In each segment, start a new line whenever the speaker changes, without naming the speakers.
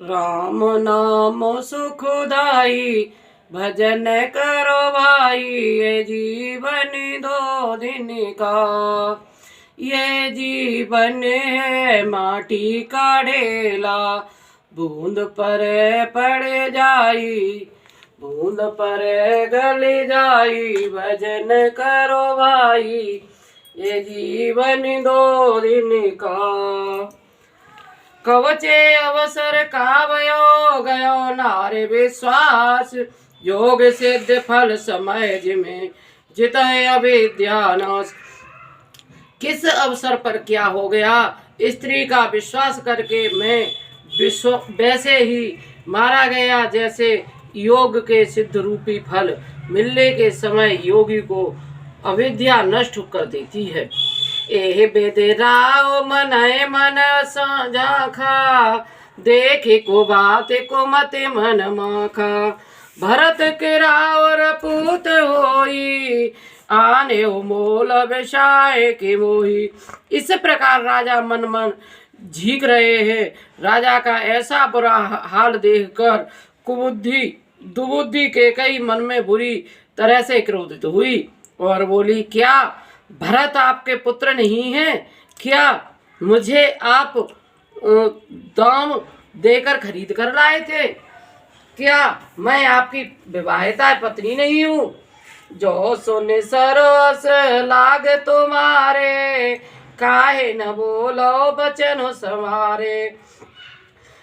राम नाम सुखदाई, भजन करो भाई, ये जीवन दो दिन का। ये जीवन है माटी का ढेला, बूंद पर पड़ जाई, बूंद पर गल जाई। भजन करो भाई, ये जीवन दो दिन का। कवचे अवसर कावयो गयो नारे विश्वास, योग सिद्ध फल समय जिमें जित अविद्या नाश। किस अवसर पर क्या हो गया? स्त्री का विश्वास करके मैं वैसे ही मारा गया जैसे योग के सिद्ध रूपी फल मिलने के समय योगी को अविद्या नष्ट कर देती है। एह बेदराओ मन मन साझा, देखे को बात को मत मन माखा। भरत के रावर पूत होई, आने ओ मोल विषाय के मोही। इस प्रकार राजा मन मन झीक रहे हैं। राजा का ऐसा बुरा हाल देखकर कुबुद्धि दुबुद्धि के कई मन में बुरी तरह से क्रोधित हुई और बोली, क्या भरत आपके पुत्र नहीं है? क्या मुझे आप दाम देकर खरीद कर लाए थे? क्या मैं आपकी विवाहिता पत्नी नहीं हूँ? जो सुन सरोस लाग तुम्हारे, काहे न बोलो बचन समारे।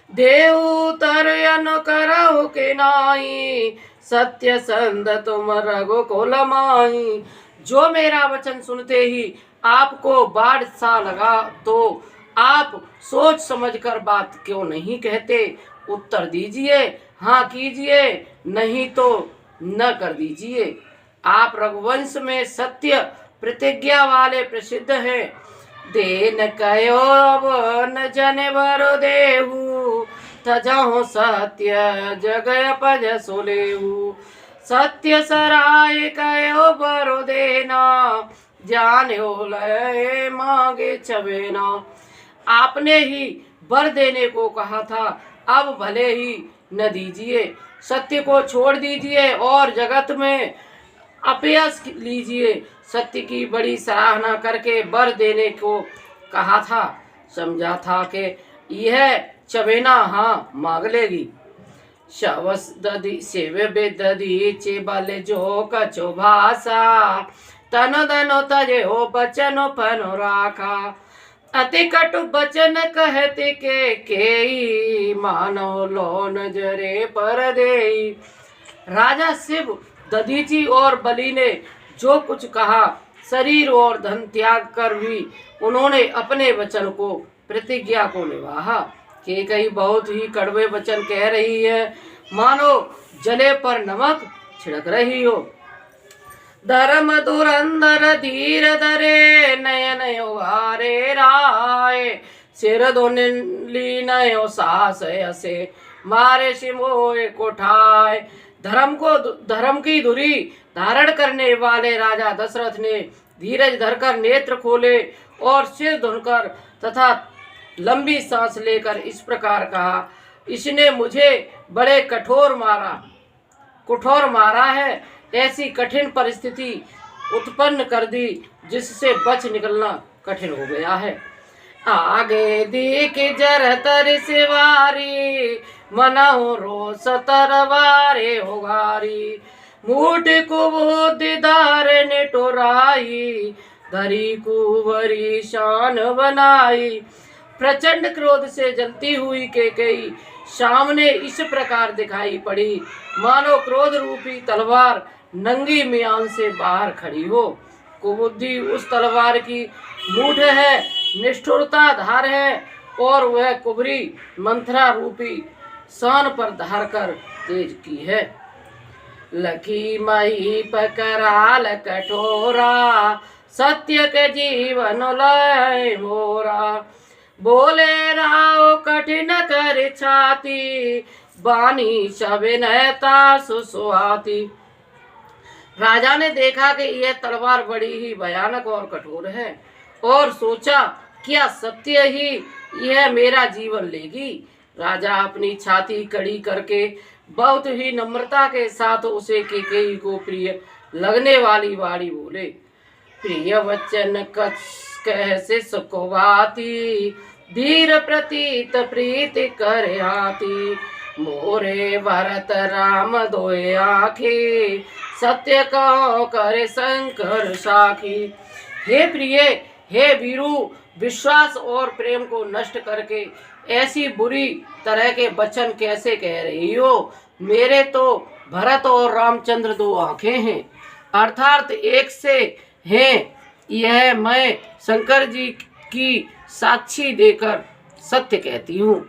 देव तरयन करहु के नाई, सत्य संद तुम रघुकुल माही। जो मेरा वचन सुनते ही आपको बाढ़ सा लगा तो आप सोच समझकर बात क्यों नहीं कहते? उत्तर दीजिए, हाँ कीजिए, नहीं तो न कर दीजिए। आप रघुवंश में सत्य प्रतिज्ञा वाले प्रसिद्ध हैं। देन कयो अब न जन बर देहु, तजहु सत्य जगय पज सोलेहु। सत्य सराय कयो बरो देना, जान्यो लय मांगे छबेना। आपने ही बर देने को कहा था, अब भले ही न दीजिए। सत्य को छोड़ दीजिए और जगत में अपयश लीजिए। सत्य की बड़ी सराहना करके बर देने को कहा था। समझा था कि यह चबेना हाँ मांग लेगी। शवस दधी सेवे बेदधी चेबल जो कछो भाषा, तनो दनो तजे हो बचनो पनो राखा। अति कटु बचन कहते के मानो लो नजरे पर देई। राजा शिव दधीची और बलि ने जो कुछ कहा, शरीर और धन त्याग कर भी उन्होंने अपने वचन को प्रतिज्ञा को निभाया। कि कई बहुत ही कड़वे वचन कह रही है, मानो जले पर नमक छिड़क रही हो। धर्म धुरंधर धीर धरे, नयन उगारे राय। सिर धोने ली नयो सास असे, मारे सिमोए कोठाय। धर्म की धुरी धारण करने वाले राजा दशरथ ने धीरज धरकर नेत्र खोले और सिर धुनकर तथा लंबी सांस लेकर इस प्रकार कहा, इसने मुझे बड़े कठोर मारा है। ऐसी कठिन परिस्थिति उत्पन्न कर दी जिससे बच निकलना कठिन हो गया है। आगे देख जरतर सिवारी, मनहु रोस तरवारे होगारी। मूठ कुबुद्धि धारण टोराई, धरी कुंवरी शान बनाई। प्रचंड क्रोध से जलती हुई केकई सामने इस प्रकार दिखाई पड़ी, मानो क्रोध रूपी तलवार नंगी म्यान से बाहर खड़ी हो। कुबुद्धि उस तलवार की मूठ है, निष्ठुरता धार है और वह कुबरी मंथरा रूपी शान पर धार कर तेज की है। लखी मही पकराल कठोरा, सत्य के जीवन लय मोरा। बोले राव कठिन कर छाती, बानी शबिनता सुसुआती। राजा ने देखा कि यह तलवार बड़ी ही भयानक और कठोर है और सोचा, क्या सत्य ही यह मेरा जीवन लेगी? राजा अपनी छाती कड़ी करके बहुत ही नम्रता के साथ उसे केकई को प्रिय लगने वाली वाणी बोले। प्रिय वचन कैसे सुखवाती, धीर प्रतीत प्रीति कर आती। मोरे भरत राम दोए आखी, सत्य कहो करे शंकर साखी। हे प्रिय, हे वीरू, विश्वास और प्रेम को नष्ट करके ऐसी बुरी तरह के वचन कैसे कह रही हो? मेरे तो भरत और रामचंद्र दो आंखें हैं, अर्थात एक से हैं। यह मैं शंकर जी की साक्षी देकर सत्य कहती हूँ,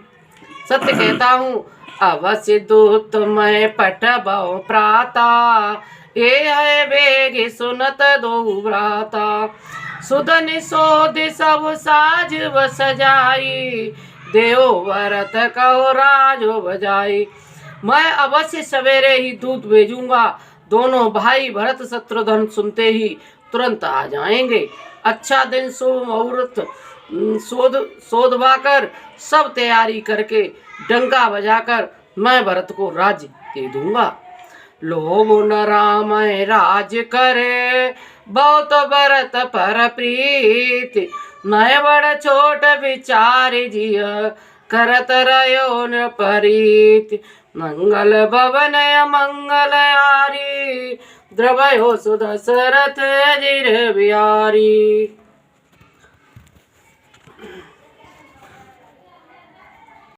सत्य कहता हूँ। अवश्य दूत मैं पठबौ प्राता, ये है बेग सुनत दो भ्राता। सुदन सोध सब साज बस जाई, देव भरत कहो राजो बजाई। मैं अवश्य सवेरे ही दूत भेजूंगा, दोनों भाई भरत शत्रुघ्न सुनते ही तुरंत आ जाएंगे। अच्छा दिन शुभ मुहूर्त सोधवाकर सब तैयारी करके डंका बजाकर मैं भरत को राज्य दे दूंगा। लोभ न राम राज करे, बहुत भरत पर प्रीति। नय बड़ छोट विचार जिय, करत रहो न परीति। मंगल भवन मंगल आरी, द्रवयो सुदशरथ अजिर बिहारी।